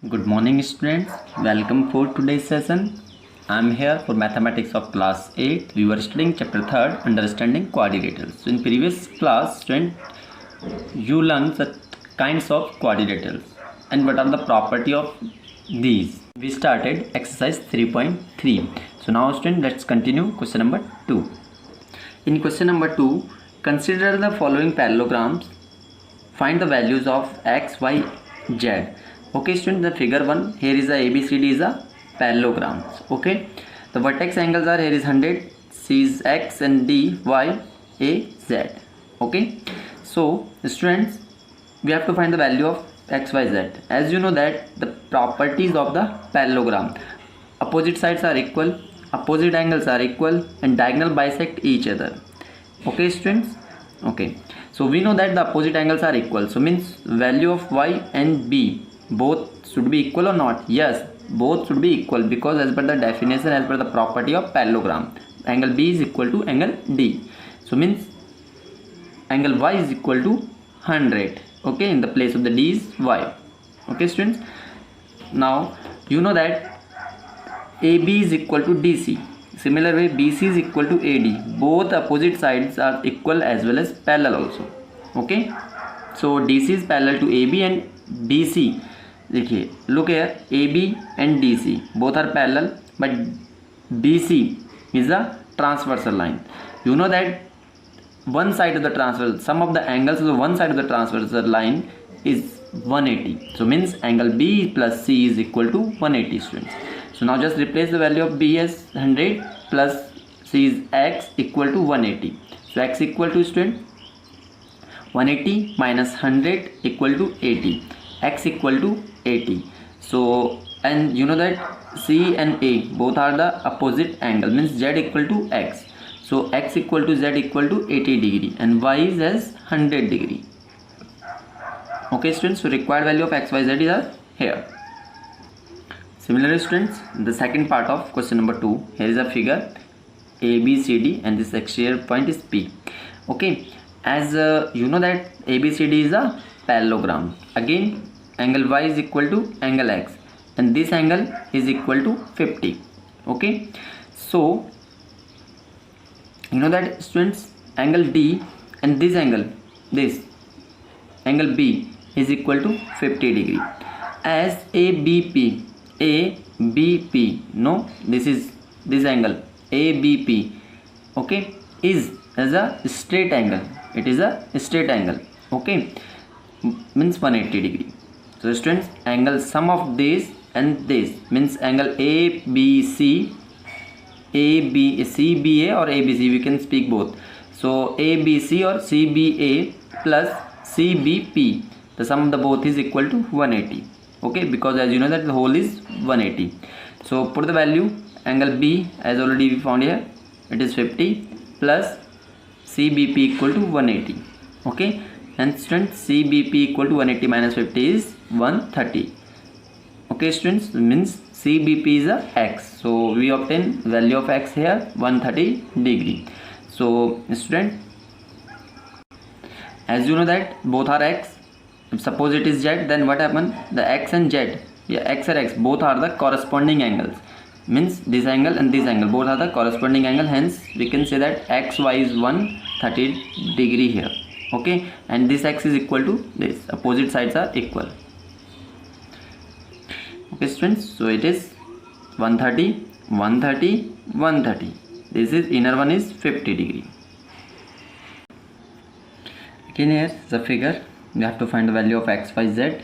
Good morning students, welcome for today's session. I am here for mathematics of class 8. We were studying chapter 3rd, understanding quadrilaterals. So in previous class, student, you learned the kinds of quadrilaterals and what are the property of these. We started exercise 3.3. So now student, let's continue question number 2. In question number 2, consider the following parallelograms. Find the values of x, y, z. Okay student, the figure 1 here is a ABCD is a parallelogram. Okay, the vertex angles are here is 100, C is x and D y a z. Okay, so students, we have to find the value of x, y, z. As you know that the properties of the parallelogram, opposite sides are equal, opposite angles are equal and diagonal bisect each other. Okay students, okay, so we know that the opposite angles are equal, so means value of y and b both should be equal or not? Yes, both should be equal, because as per the definition, as per the property of parallelogram, angle b is equal to angle d, so means angle y is equal to 100. Okay, in the place of the d is y. Okay students, now you know that AB is equal to DC. Similar way, BC is equal to AD. Both opposite sides are equal as well as parallel also. Okay, so DC is parallel to AB and BC. देखिए, look here, AB and DC both are parallel, but BC is a transversal line. You know that one side of the transversal, sum of the angles of the one side of the transversal line is 180. So means angle B plus C is equal to 180 students. So now just replace the value of B as 100 plus C is x equal to 180. So x equal to student 180 minus 100 equal to 80. X equal to 80. So and you know that C and A both are the opposite angle, means Z equal to X. So X equal to Z equal to 80 degree and Y is as 100 degree. Okay students, so required value of x, y, z is here. Similarly students, the second part of question number 2, here is a figure ABCD and this exterior point is P. Okay, as you know that ABCD is a parallelogram. Again, angle y is equal to angle x and this angle is equal to 50. Okay, so you know that students, angle D and this angle B is equal to 50 degree. As ABP, no, this is this angle ABP, okay, is as a straight angle. It is a straight angle. Okay, means 180 degree. So students, angle sum of this and this means angle ABC, CBA or ABC, we can speak both. So ABC or CBA plus CBP, the sum of the both is equal to 180. Okay, because as you know that the whole is 180. So put the value, angle B as already we found here, it is 50 plus CBP equal to 180. Okay, and students, CBP equal to 180 minus 50 is 130. Okay students, means CBP is a x, so we obtain value of x here 130 degree. So student, as you know that both are x, if suppose it is z, then what happen, the x and z, yeah, x and x both are the corresponding angles, means this angle and this angle both are the corresponding angle, hence we can say that xy is 130 degree here. Okay, and this x is equal to this, opposite sides are equal. Okay students, so it is 130, 130, 130. This is inner one is 50 degree. Again here the figure, we have to find the value of x, y, z.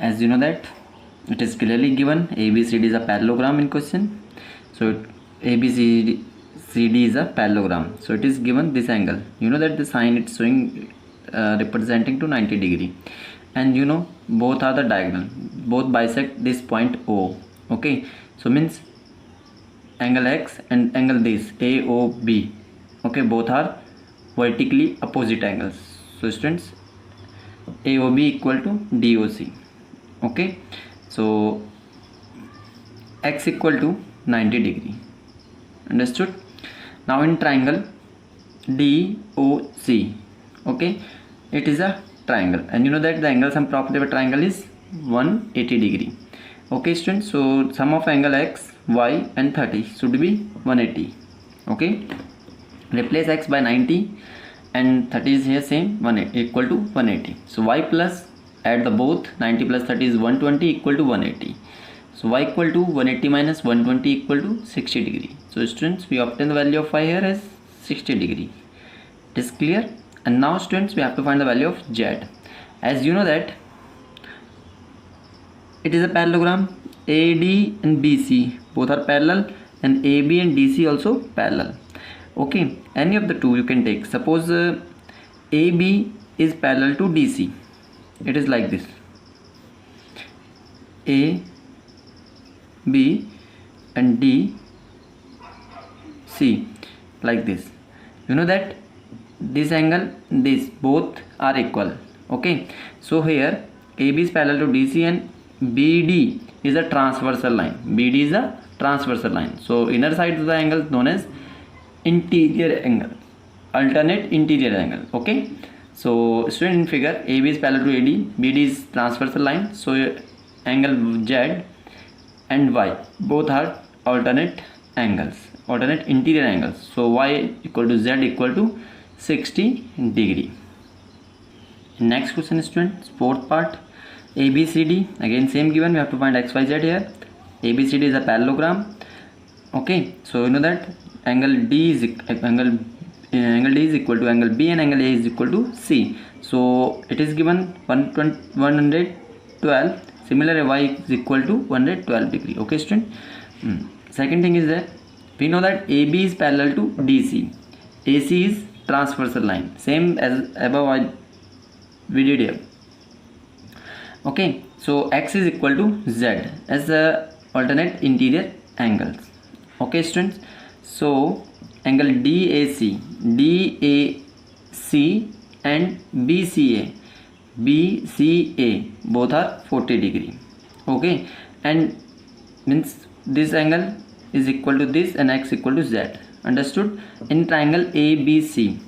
As you know that it is clearly given, ABCD is a parallelogram in question. So ABCD is a parallelogram, so it is given this angle. You know that the sign it's showing representing to 90 degree, and you know both are the diagonal, both bisect this point O. Okay, so means angle x and angle this AOB, okay, both are vertically opposite angles. So students, AOB equal to DOC. Okay, so x equal to 90 degree. Understood? Now in triangle DOC, okay, it is a triangle, and you know that the angle sum property of a triangle is 180 degree. Okay students, so sum of angle x, y and 30 should be 180. Okay, replace x by 90 and 30 is here same, 1 equal to 180. So y plus, add the both, 90 plus 30 is 120 equal to 180. So y equal to 180 minus 120 equal to 60 degree. So students, we obtain the value of y here as 60 degree. It is clear. And now students, we have to find the value of z. As you know that it is a parallelogram, AD and BC both are parallel and AB and DC also parallel. Okay, any of the two you can take. Suppose AB is parallel to DC. It is like this, A, B and D, C, like this. You know that this angle, this both are equal. Okay, so here AB is parallel to DC and BD is a transversal line. BD is a transversal line. So inner side of the angle known as interior angle, alternate interior angle. Okay, so student in figure, AB is parallel to AD, BD is transversal line. So angle Z and Y both are alternate angles, alternate interior angles. So Y equal to Z equal to 60 degree. Next question students, fourth part, ABCD. Again same given, we have to find XYZ here. ABCD is a parallelogram. Okay, so you know that angle D is angle D is equal to angle B and angle A is equal to C. So it is given 112. Similarly, Y is equal to 112 degree. Okay student. Second thing is that we know that AB is parallel to DC. AC is transversal line, same as above we did here. Okay, so X is equal to Z as the alternate interior angles. Okay students, so angle DAC and BCA both are 40 degree. Okay, and means this angle is equal to this and X equal to Z. Understood? In triangle ABC,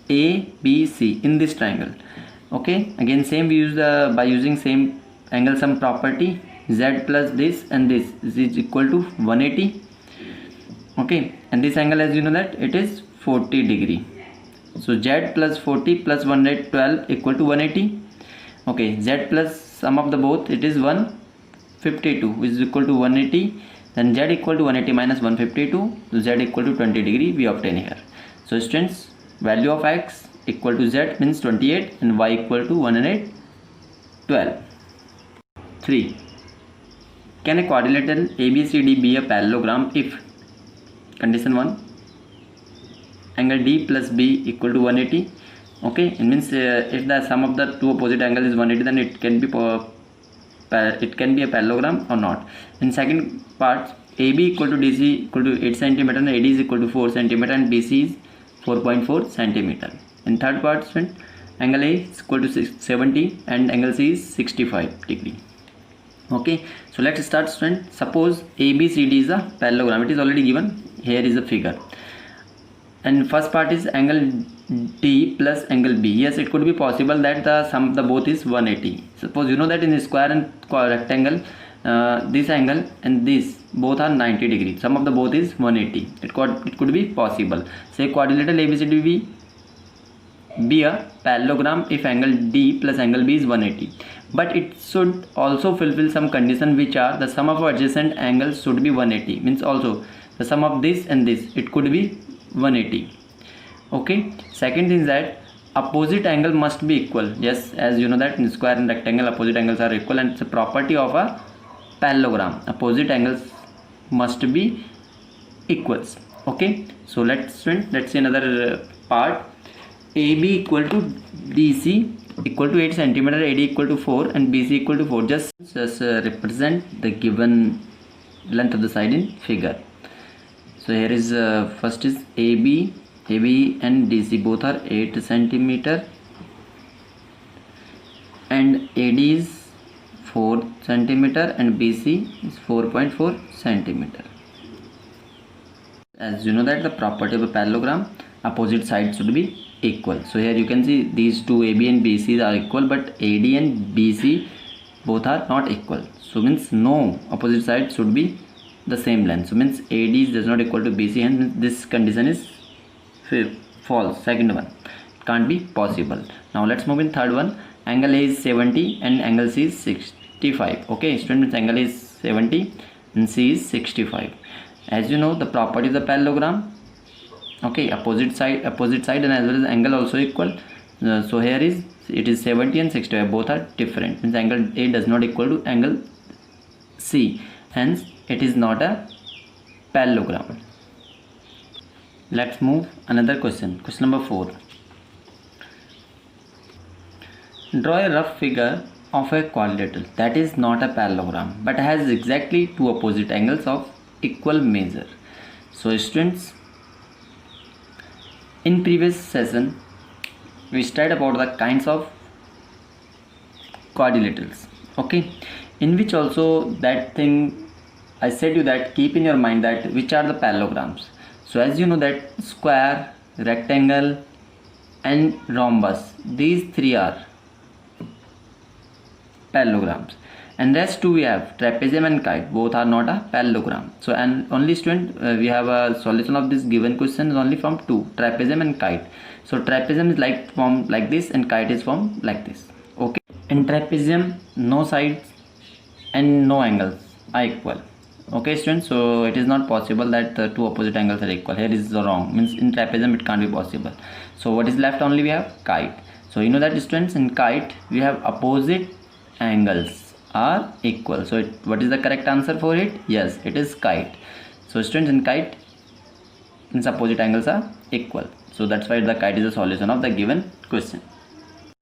in this triangle. Okay, again same we use the, by using same angle sum property, Z plus this and this is equal to 180. Okay, and this angle, as you know that it is 40 degree. So Z plus 40 plus 112 equal to 180. Okay, Z plus sum of the both, it is 152 which is equal to 180. Then Z equal to 180 minus 152, so Z equal to 20 degree we obtain here. So students, value of X equal to Z means 28 and Y equal to 112. 3. Can a quadrilateral ABCD be a parallelogram if condition 1, angle D plus B equal to 180. Okay, it means if the sum of the two opposite angles is 180, then it can be a parallelogram or not. In second part, AB equal to DC equal to 8 cm and AD is equal to 4 cm and BC is 4.4 cm. In third part, angle A is equal to 70 and angle C is 65 degree. Okay, so let's start student. Suppose ABCD is a parallelogram. It is already given. Here is a figure. And first part is angle D plus angle B. Yes, it could be possible that the sum of the both is 180. Suppose you know that in a square and rectangle, this angle and this both are 90 degrees. Sum of the both is 180. It could be possible. Say quadrilateral ABCD be a parallelogram if angle D plus angle B is 180. But it should also fulfill some condition, which are the sum of adjacent angles should be 180. Means also the sum of this and this, it could be 180. Okay, second thing is that opposite angle must be equal. Yes, as you know that in square and rectangle opposite angles are equal, and it's a property of a parallelogram. Opposite angles must be equals. Okay, so let's see another part. AB equal to DC equal to 8 cm, AD equal to 4 and BC equal to 4. Just represent the given length of the side in figure. So here is first is AB and DC both are 8 cm and AD is 4 cm and BC is 4.4 cm. As you know that the property of a parallelogram, opposite sides should be equal. So here you can see these two AB and BC are equal, but AD and BC both are not equal. So means no opposite side should be the same length. So means AD does not equal to BC, hence this condition is false. Second one, it can't be possible. Now let's move in third one. Angle A is 70 and angle C is 65. Okay, students, angle is 70 and C is 65. As you know, the property of the parallelogram, okay, opposite side and as well as angle also equal. So here is it is 70 and 65, both are different, means angle A does not equal to angle C, hence it is not a parallelogram. Let's move another question. Question number 4. Draw a rough figure of a quadrilateral that is not a parallelogram but has exactly two opposite angles of equal measure. So students, in previous session we studied about the kinds of quadrilaterals, okay, in which also that thing I said you that keep in your mind that which are the parallelograms. So as you know that square, rectangle and rhombus, these three are parallelograms, and rest two we have trapezium and kite, both are not a parallelogram. So and only student we have a solution of this given question is only from two, trapezium and kite. So trapezium is like form like this and kite is form like this. Okay, in trapezium no sides and no angles are equal. Okay students, so it is not possible that the two opposite angles are equal. Here is wrong, means in trapezium it can't be possible. So what is left? Only we have kite. So you know that students, in kite we have opposite angles are equal. So what is the correct answer for it? Yes, it is kite. So students, in kite its opposite angles are equal. So that's why the kite is the solution of the given question.